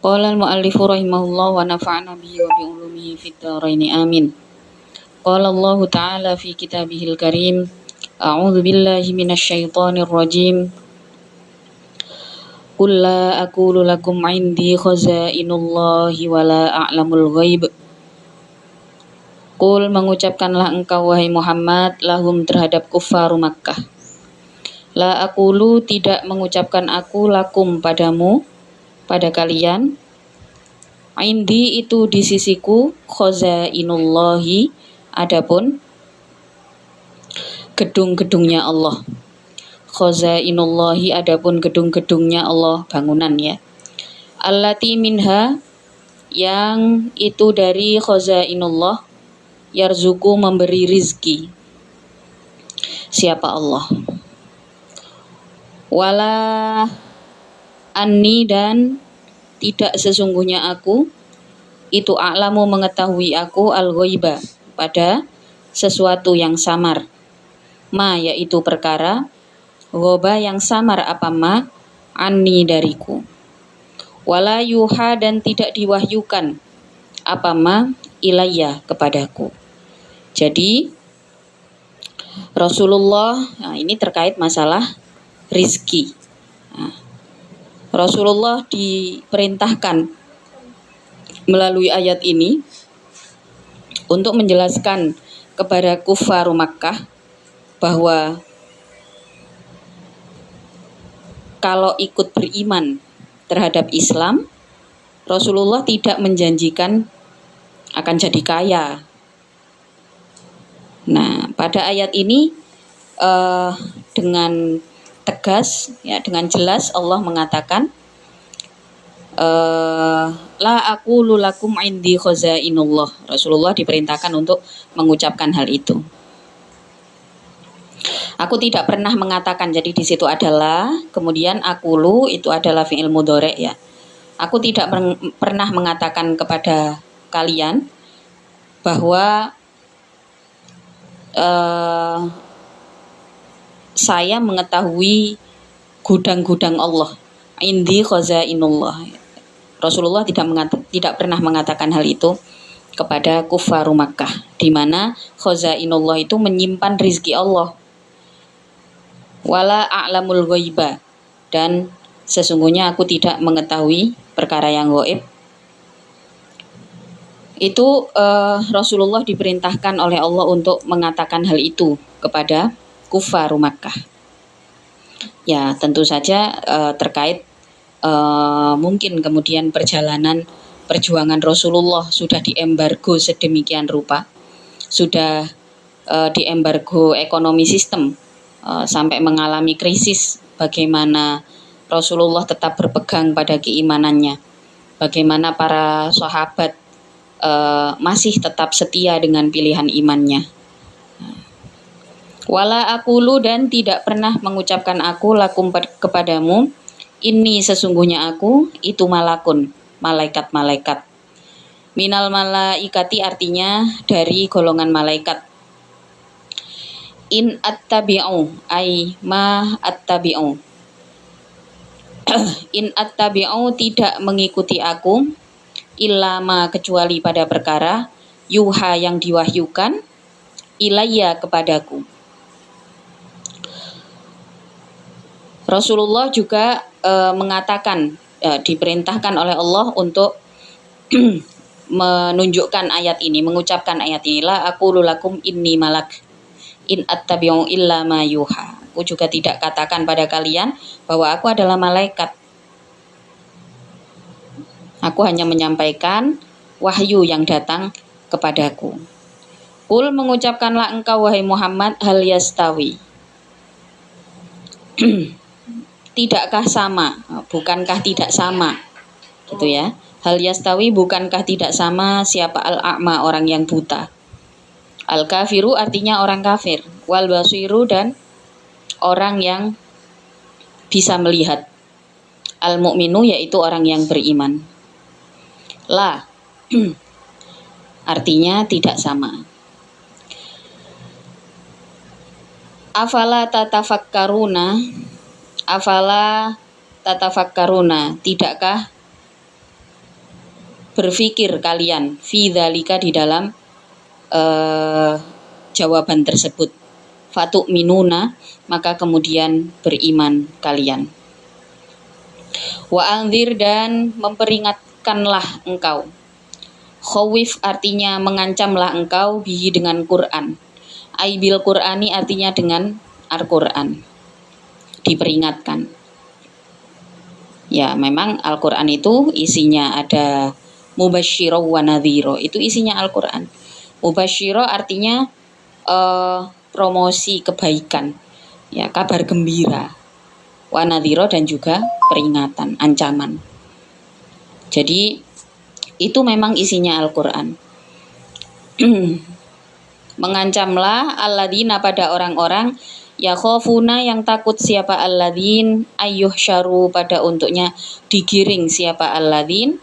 Qala al-mu'allifu rahimahullah wa nafa'ana bihi wa bi ulumihi fid dharain amin. Qala Allah Ta'ala fi kitabihil karim. A'udzu billahi minasy syaithanir rajim. Qul la aqulu lakum 'indi khazainullahi wa la a'lamul ghaib. Qul mengucapkanlah engkau wahai Muhammad lahum terhadap kuffar Makkah. La aqulu tidak mengucapkan aku lakum padamu, pada kalian. Indi itu di sisiku, khazainullahi adapun gedung-gedungnya Allah. Khazainullahi adapun gedung-gedungnya Allah, bangunan ya. Allati minha yang itu dari khazainullah, yarzuku memberi rizki. Siapa Allah? Wala anni dan tidak sesungguhnya aku itu a'lamu mengetahui aku al-ghaiba pada sesuatu yang samar. Ma yaitu perkara, ghaiba yang samar apa ma, anni dariku. Wala yuha dan tidak diwahyukan apa ma ilayya kepadaku. Jadi Rasulullah, nah ini terkait masalah rizki. Nah, Rasulullah diperintahkan melalui ayat ini untuk menjelaskan kepada kuffar Makkah bahwa kalau ikut beriman terhadap Islam, Rasulullah tidak menjanjikan akan jadi kaya. Nah, pada ayat ini dengan tegas, ya, dengan jelas Allah mengatakan, la aqulu lakum indi khazainullah. Rasulullah diperintahkan untuk mengucapkan hal itu. Aku tidak pernah mengatakan, jadi di situ adalah, kemudian aqulu itu adalah fi'il mudhari' ya. Aku tidak pernah mengatakan kepada kalian bahwa saya mengetahui gudang-gudang Allah. Indi khazainullah. Rasulullah tidak pernah mengatakan hal itu kepada kuffar Makkah, di mana khazainullah itu menyimpan rizki Allah. Wala a'lamul ghaiba, dan sesungguhnya aku tidak mengetahui perkara yang gaib. Itu Rasulullah diperintahkan oleh Allah untuk mengatakan hal itu kepada kuffar Makkah. Ya, tentu saja terkait mungkin kemudian perjuangan Rasulullah sudah diembargo sedemikian rupa, sudah diembargo ekonomi sistem sampai mengalami krisis. Bagaimana Rasulullah tetap berpegang pada keimanannya, bagaimana para sahabat masih tetap setia dengan pilihan imannya. Wala aqulu dan tidak pernah mengucapkan aku lakum kepadamu, ini sesungguhnya aku itu malakun, malaikat-malaikat. Minal malaikati artinya dari golongan malaikat. In attabi'u ay ma attabi'u. In attabi'u tidak mengikuti aku, illama kecuali pada perkara, yuha yang diwahyukan, ilayya kepadaku. Rasulullah juga mengatakan, diperintahkan oleh Allah untuk menunjukkan ayat ini, mengucapkan ayat ini, la aqulu lakum inni malak in attabi'u illa ma yuha. Aku juga tidak katakan pada kalian bahwa aku adalah malaikat. Aku hanya menyampaikan wahyu yang datang kepadaku. Qul mengucapkanlah engkau wahai Muhammad, hal yastawi. Tidakkah sama, bukankah tidak sama, gitu ya. Hal yastawi bukankah tidak sama siapa al-a'ma orang yang buta. Al-kafiru artinya orang kafir, wal basiru dan orang yang bisa melihat. Al-mu'minu yaitu orang yang beriman. La artinya tidak sama. Afala tatafakkaruna, tidakkah berpikir kalian fi dzalika di dalam jawaban tersebut. Fatu'minuna, maka kemudian beriman kalian. Wa anzir, dan memperingatkanlah engkau. Khawif artinya mengancamlah engkau, bihi dengan Quran. Aibil Qur'ani artinya dengan Al-Quran. Diperingatkan. Ya, memang Al-Quran itu isinya ada mubasysyiro wa nadhiro, itu isinya Al-Quran. Mubasysyiro artinya promosi kebaikan, ya, kabar gembira. Wa nadhiro, dan juga peringatan, ancaman. Jadi itu memang isinya Al-Quran. Mengancamlah alladzina, pada orang-orang, yakhafuna, yang takut, siapa alladzin ayyuh syaru, pada untuknya digiring siapa alladzin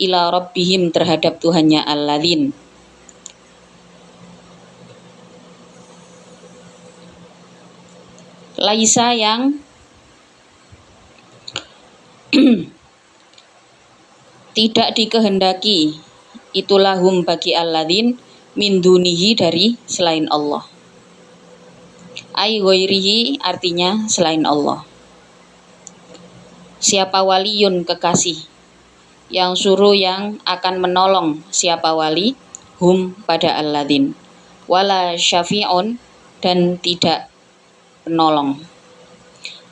ila rabbihim, terhadap Tuhannya alladzin. Laisa, yang tidak dikehendaki, itulah hum, bagi alladzin, min dunihi, dari selain Allah. Ai ghairihi artinya selain Allah. Siapa waliyun, kekasih, yang suruh, yang akan menolong, siapa wali, hum, pada alladzin. Wala syafi'un, dan tidak penolong.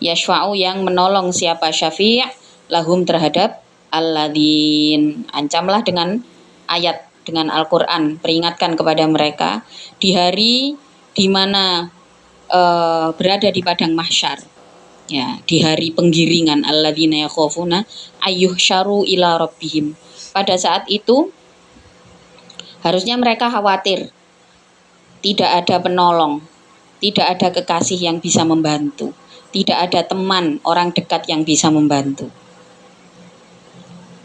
Yashfa'u, yang menolong, siapa syafi', lahum, terhadap alladzin. Ancamlah dengan ayat, dengan Al-Quran, peringatkan kepada mereka di hari di mana berada di padang mahsyar, ya, di hari penggiringan, alladzina yakhafuna ayyuh syaru ila rabbihim. Pada saat itu harusnya mereka khawatir tidak ada penolong, tidak ada kekasih yang bisa membantu, tidak ada teman, orang dekat yang bisa membantu.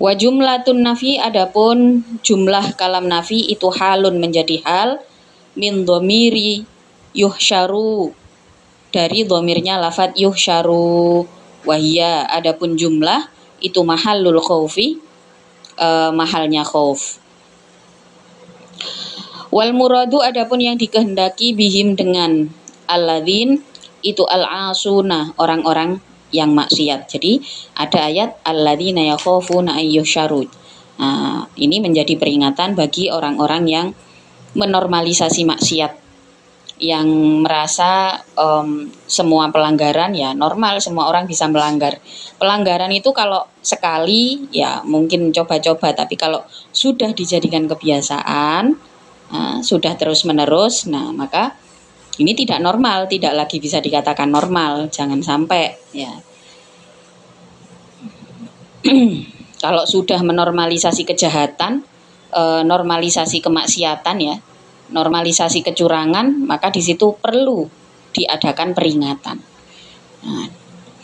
Wa jumlatun nafi, adapun jumlah kalam nafi itu halun, menjadi hal, min dhamiri yuhsyaru, dari dhamirnya lafadz yuhsyaru. Wahia, adapun jumlah itu mahallul khaufi, mahalnya khauf. Wal muradu, adapun yang dikehendaki, bihim, dengan alladzin, itu al-asuna, orang-orang yang maksiat. Jadi ada ayat alladzina yakhafuna ayyuhsyaru. Nah, ini menjadi peringatan bagi orang-orang yang menormalisasi maksiat, yang merasa semua pelanggaran ya normal, semua orang bisa melanggar. Pelanggaran itu kalau sekali ya mungkin coba-coba, tapi kalau sudah dijadikan kebiasaan, sudah terus-menerus, nah maka ini tidak normal, tidak lagi bisa dikatakan normal, jangan sampai, ya. Kalau sudah menormalisasi kejahatan, normalisasi kemaksiatan, ya, normalisasi kecurangan, maka di situ perlu diadakan peringatan. Nah,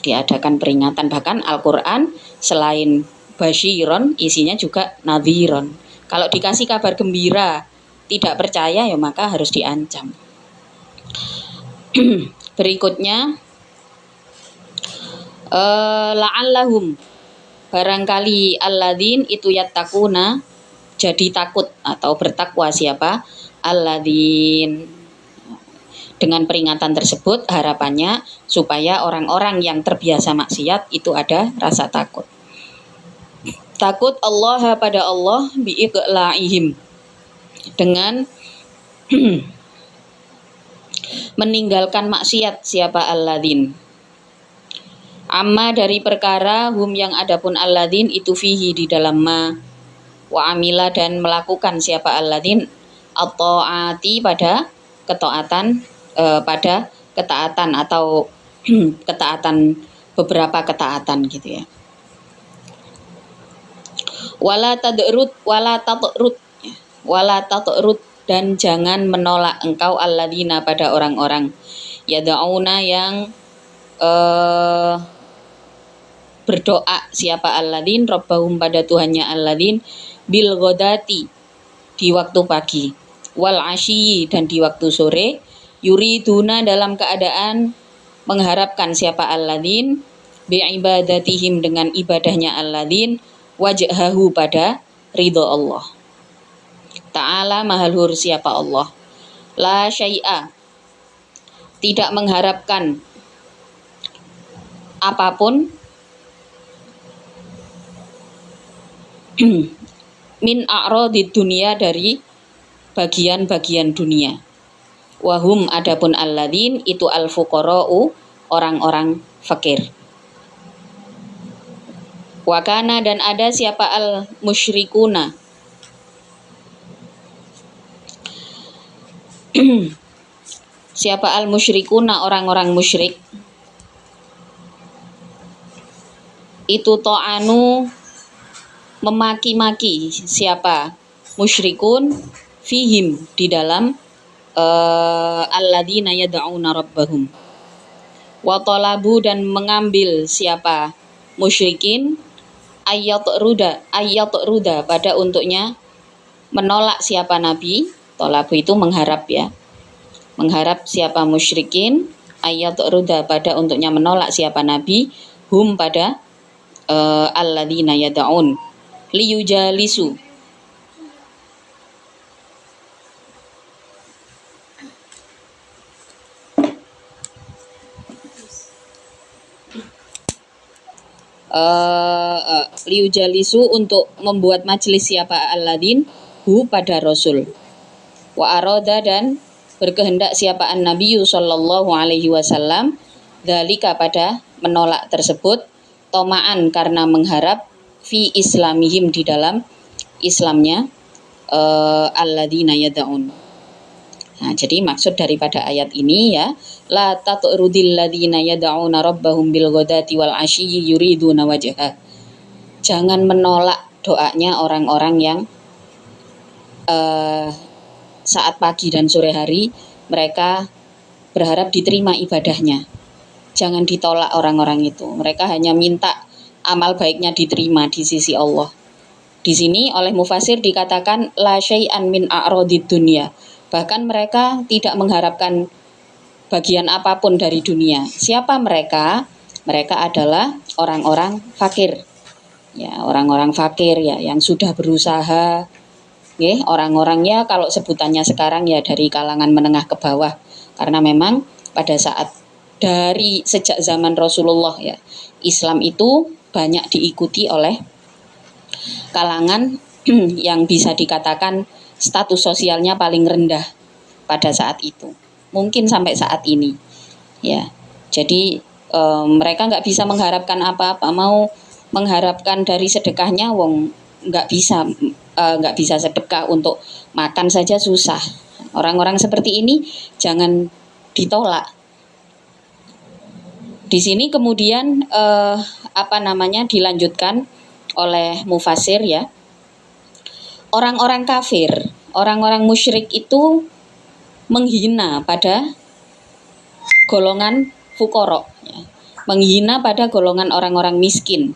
diadakan peringatan, bahkan Al-Quran selain basyiron, isinya juga nadhiron. Kalau dikasih kabar gembira, tidak percaya, ya maka harus diancam. Berikutnya, la'allahum, barangkali alladzin itu yattaquna, jadi takut atau bertakwa siapa alladzin. Dengan peringatan tersebut harapannya supaya orang-orang yang terbiasa maksiat itu ada rasa takut. Takut Allah, pada Allah, bi'iqla'ihim, dengan meninggalkan maksiat siapa alladzin. Amma, dari perkara, hum, yang adapun alladzin itu fihi, di dalam ma, wa amila, dan melakukan siapa alladzin at-ta'ati, pada ketaatan, atau ketaatan, beberapa ketaatan gitu ya. Wala tatrud, dan jangan menolak engkau alladzina, pada orang-orang, yad'auna, yang berdoa siapa alladzin rabbahum, pada Tuhannya alladzin, bil ghadati, di waktu pagi, wal asyi, dan di waktu sore, yuriduna, dalam keadaan mengharapkan siapa alladzin, bi ibadatihim, dengan ibadahnya alladzin, wajhahu, pada ridho Allah. Ta'ala maha luhur siapa Allah. La syai'a, tidak mengharapkan apapun min a'radid dunia, dari bagian-bagian dunia. Wahum adapun alladzin itu al-fuqara'u, orang-orang fakir. Wakana dan ada siapa al-musyrikuna, siapa al-musyrikuna, orang-orang musyrik, itu ta'anu, memaki-maki siapa musyrikun, fihim, di dalam alladzina yad'una rabbahum. Wa talabu, dan mengambil siapa musyrikin, ayat ruda, pada untuknya menolak siapa nabi. Talabu itu mengharap ya, mengharap siapa musyrikin, ayat ruda, pada untuknya menolak siapa nabi, hum, pada alladzina yad'un, liyujalisu, liujalisu, untuk membuat majelis siapa alladzin, hu, pada Rasul. Wa aroda, dan berkehendak siapa an-nabiyyu sallallahu alaihi wasallam, dzalika, pada menolak tersebut, toma'an, karena mengharap, fi islamihim, di dalam Islamnya alladzina yad'un. Nah, jadi maksud daripada ayat ini ya, la tatrudil ladzina yad'una rabbahum bil ghadati wal 'ashyi yuriduna wajha. Jangan menolak doanya orang-orang yang saat pagi dan sore hari mereka berharap diterima ibadahnya. Jangan ditolak orang-orang itu. Mereka hanya minta amal baiknya diterima di sisi Allah. Di sini oleh mufasir dikatakan la syai'an min a'radid dunya. Bahkan mereka tidak mengharapkan bagian apapun dari dunia. Siapa mereka? Mereka adalah orang-orang fakir. Ya, orang-orang fakir ya, yang sudah berusaha. Orang-orangnya kalau sebutannya sekarang ya dari kalangan menengah ke bawah. Karena memang pada saat dari sejak zaman Rasulullah ya, Islam itu banyak diikuti oleh kalangan yang bisa dikatakan status sosialnya paling rendah pada saat itu, mungkin sampai saat ini ya. Jadi mereka nggak bisa mengharapkan apa-apa, mau mengharapkan dari sedekahnya wong nggak bisa sedekah, untuk makan saja susah. Orang-orang seperti ini jangan ditolak. Di sini kemudian dilanjutkan oleh mufasir ya, orang-orang kafir, orang-orang musyrik itu menghina pada golongan fuqara ya, menghina pada golongan orang-orang miskin,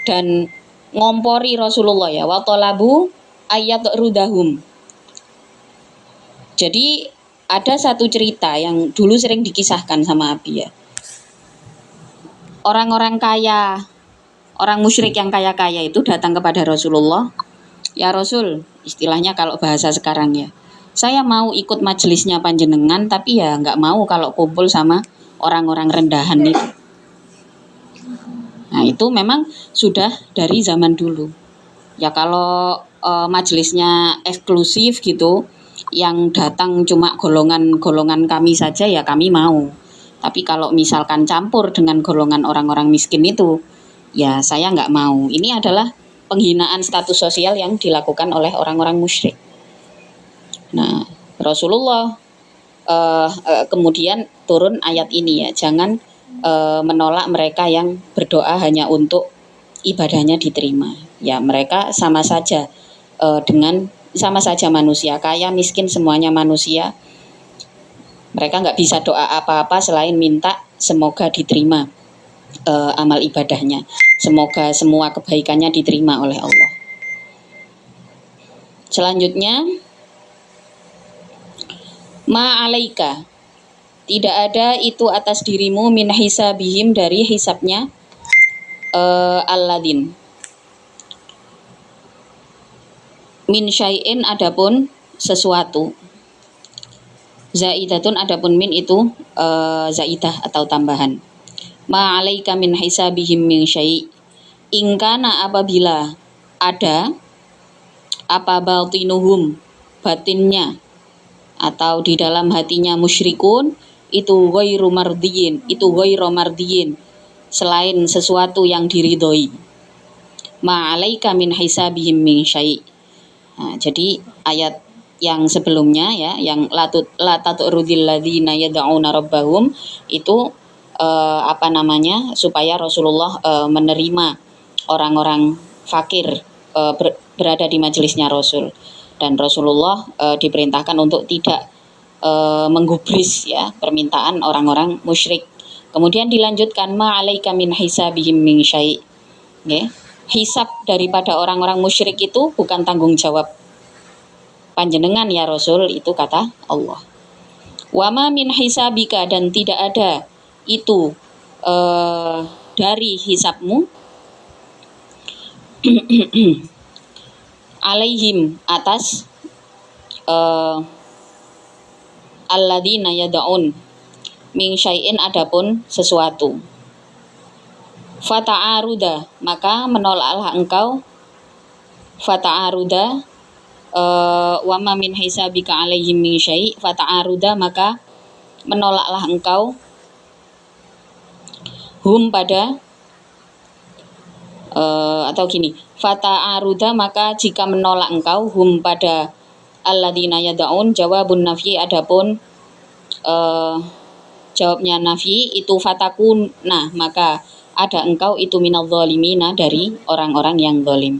dan ngompori Rasulullah ya, wa talabu ayat rudahum. Jadi ada satu cerita yang dulu sering dikisahkan sama Abi ya. Orang-orang kaya, orang musyrik yang kaya-kaya itu datang kepada Rasulullah. Ya Rasul, istilahnya kalau bahasa sekarang ya, saya mau ikut majelisnya panjenengan, tapi ya nggak mau kalau kumpul sama orang-orang rendahan itu. Nah itu memang sudah dari zaman dulu. Ya kalau majelisnya eksklusif gitu, yang datang cuma golongan-golongan kami saja ya kami mau. Tapi kalau misalkan campur dengan golongan orang-orang miskin itu, ya saya nggak mau. Ini adalah penghinaan status sosial yang dilakukan oleh orang-orang musyrik. Nah, Rasulullah kemudian turun ayat ini ya, jangan menolak mereka yang berdoa hanya untuk ibadahnya diterima. Ya, mereka sama saja sama saja manusia, kaya miskin semuanya manusia. Mereka nggak bisa doa apa-apa selain minta semoga diterima amal ibadahnya, semoga semua kebaikannya diterima oleh Allah. Selanjutnya, ma'alaika, tidak ada itu atas dirimu min hisabihim, dari hisabnya alladzin. Min syai'in adapun sesuatu. Zaidatun adapun min itu zaidah atau tambahan. Ma 'alaika min hisabihim min syai'. Ingkana apabila ada apa batinuhum batinnya atau di dalam hatinya musyrikun itu ghairu mardiyin, itu ghairu mardiyin, selain sesuatu yang diridhoi. Ma 'alaika min hisabihim min syai'. Nah, jadi ayat yang sebelumnya ya, yang la tatrudil ladzina yad'una rabbahum itu supaya Rasulullah menerima orang-orang fakir berada di majelisnya Rasul, dan Rasulullah diperintahkan untuk tidak menggubris ya permintaan orang-orang musyrik. Kemudian dilanjutkan ma 'alaika min hisabihim min syai'. Okay. Hisab daripada orang-orang musyrik itu bukan tanggung jawab panjenengan ya Rasul, itu kata Allah. Wama min hisabika, dan tidak ada itu dari hisabmu alaihim atas alladzina yad'un min syai'in adapun sesuatu. Fata'aruda, maka menolaklah engkau. Fata'aruda wa ma min hisabika alaihim min syai', fata'aruda, maka menolaklah engkau hum pada atau gini, fata'aruda, maka jika menolak engkau hum pada alladzina yad'un, jawabun nafyi adapun jawabnya nafi itu fatakun, nah maka ada engkau itu minal zalimina, dari orang-orang yang zalim.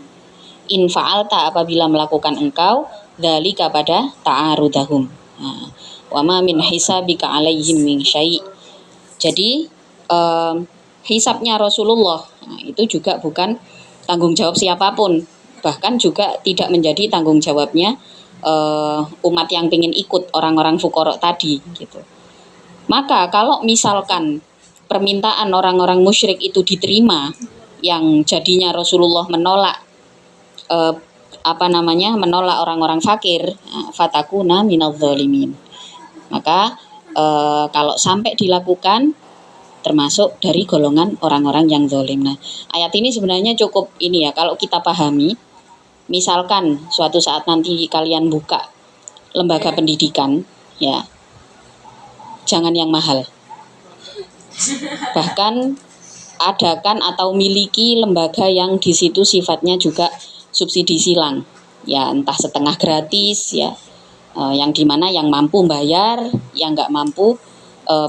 In fa'alta, apabila melakukan engkau dzalika pada ta'arudahum. Nah, wa ma min hisabika alaihim min syai'. Jadi hisabnya Rasulullah itu juga bukan tanggung jawab siapapun, bahkan juga tidak menjadi tanggung jawabnya umat yang ingin ikut orang-orang fuqara tadi gitu. Maka kalau misalkan permintaan orang-orang musyrik itu diterima, yang jadinya Rasulullah menolak menolak orang-orang fakir, fatakuna minadz zalimin, maka kalau sampai dilakukan termasuk dari golongan orang-orang yang zalim. Nah, ayat ini sebenarnya cukup ini ya, kalau kita pahami. Misalkan suatu saat nanti kalian buka lembaga pendidikan ya, jangan yang mahal. Bahkan adakan atau miliki lembaga yang di situ sifatnya juga subsidi silang, ya entah setengah gratis ya, yang dimana yang mampu bayar, yang nggak mampu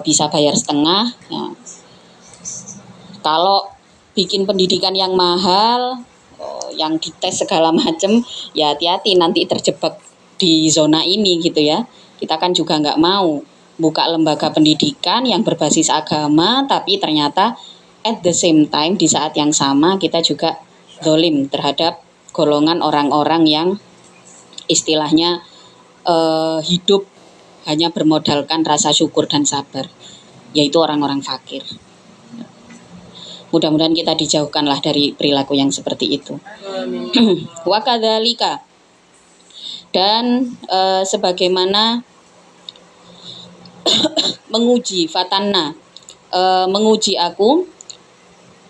bisa bayar setengah. Ya. Kalau bikin pendidikan yang mahal, yang dites segala macam, ya hati-hati nanti terjebak di zona ini gitu ya. Kita kan juga nggak mau buka lembaga pendidikan yang berbasis agama, tapi ternyata at the same time, di saat yang sama kita juga zalim terhadap golongan orang-orang yang istilahnya hidup hanya bermodalkan rasa syukur dan sabar, yaitu orang-orang fakir. Mudah-mudahan kita dijauhkanlah dari perilaku yang seperti itu. Wa kadzalika, dan sebagaimana menguji, fatanna, menguji aku,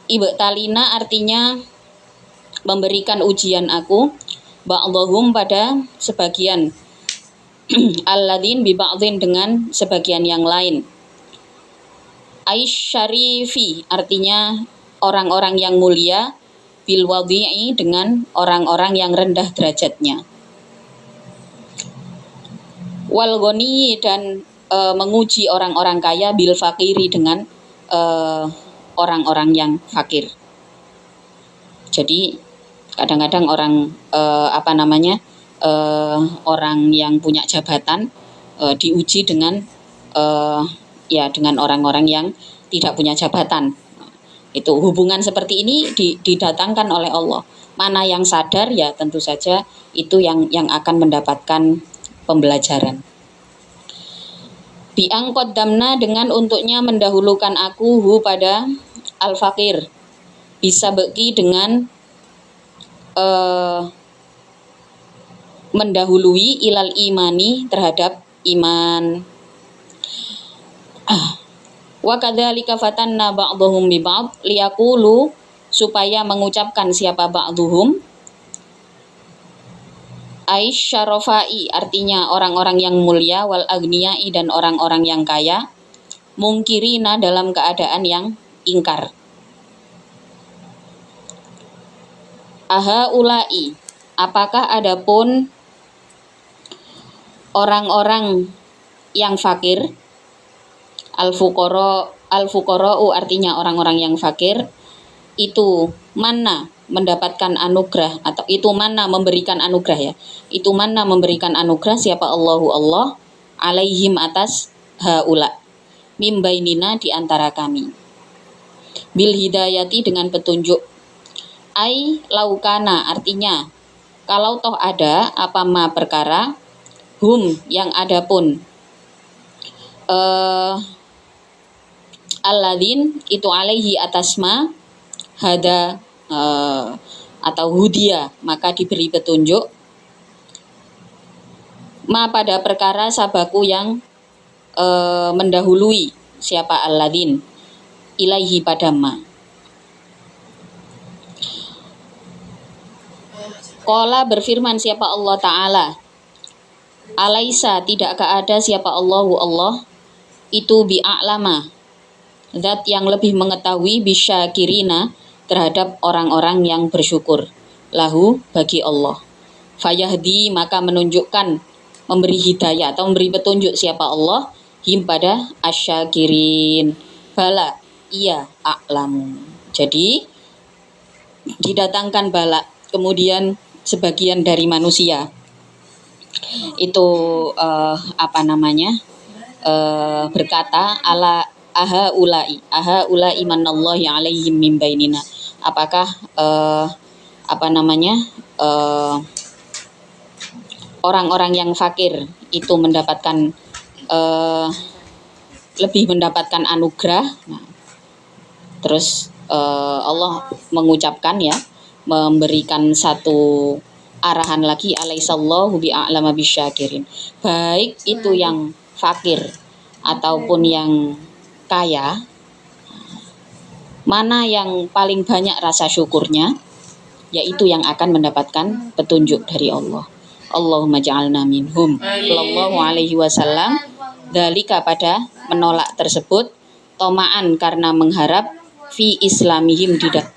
ibtalina artinya memberikan ujian aku, ba'dhum pada sebagian, alladzin bi ba'dhin dengan sebagian yang lain. Aish syarifi artinya orang-orang yang mulia, bil wadhi'i dengan orang-orang yang rendah derajatnya. Wal ghani, dan menguji orang-orang kaya, bil fakiri dengan orang-orang yang fakir. Jadi kadang-kadang orang orang yang punya jabatan diuji dengan dengan orang-orang yang tidak punya jabatan. Itu hubungan seperti ini didatangkan oleh Allah. Mana yang sadar ya tentu saja itu yang akan mendapatkan pembelajaran. Bi'ang qaddamna, dengan untuknya mendahulukan aku pada al-fakir. Bisa beki dengan mendahului ilal imani terhadap iman. Wa kadzalika fatanna ba'dhum bi ba'd liyaqulu, supaya mengucapkan siapa ba'dhum aish syarafai, artinya orang-orang yang mulia, wal agniyai, dan orang-orang yang kaya, mungkirina, dalam keadaan yang ingkar. Aha ulai, apakah adapun orang-orang yang fakir, al-fuqara'u artinya orang-orang yang fakir, itu mana mendapatkan anugerah, atau itu mana memberikan anugerah ya. Itu mana memberikan anugerah siapa Allahu Allah alaihim atas haula mimbainina di antara kami. Bil hidayati dengan petunjuk. Ai laukana artinya kalau toh ada apa ma perkara hum yang adapun alladzin itu alaihi atas ma hada atau hudia, maka diberi petunjuk ma pada perkara sabaku yang mendahului siapa alladzin ilaihi pada ma. Qala berfirman siapa Allah Ta'ala, alaisa tidakkah ada siapa Allahu Allah itu bi'a'lama, zat yang lebih mengetahui bisyakirina terhadap orang-orang yang bersyukur, lahu bagi Allah. Fayahdi maka menunjukkan, memberi hidayah atau memberi petunjuk siapa Allah him pada asyakirin. Bala iya a'lamu. Jadi didatangkan bala, kemudian sebagian dari manusia itu berkata ala aha ulai manallahi alaihim min bainina, apakah orang-orang yang fakir itu mendapatkan lebih mendapatkan anugerah. Nah, terus Allah mengucapkan ya, memberikan satu arahan lagi, alaisallahu bi'a'lama bisyakirin, baik itu yang fakir ataupun yang kaya, mana yang paling banyak rasa syukurnya, yaitu yang akan mendapatkan petunjuk dari Allah. Allahumma ja'alna minhum. Sallallahu alaihi wasallam dalika pada menolak tersebut, toma'an karena mengharap, fi islamihim di dalam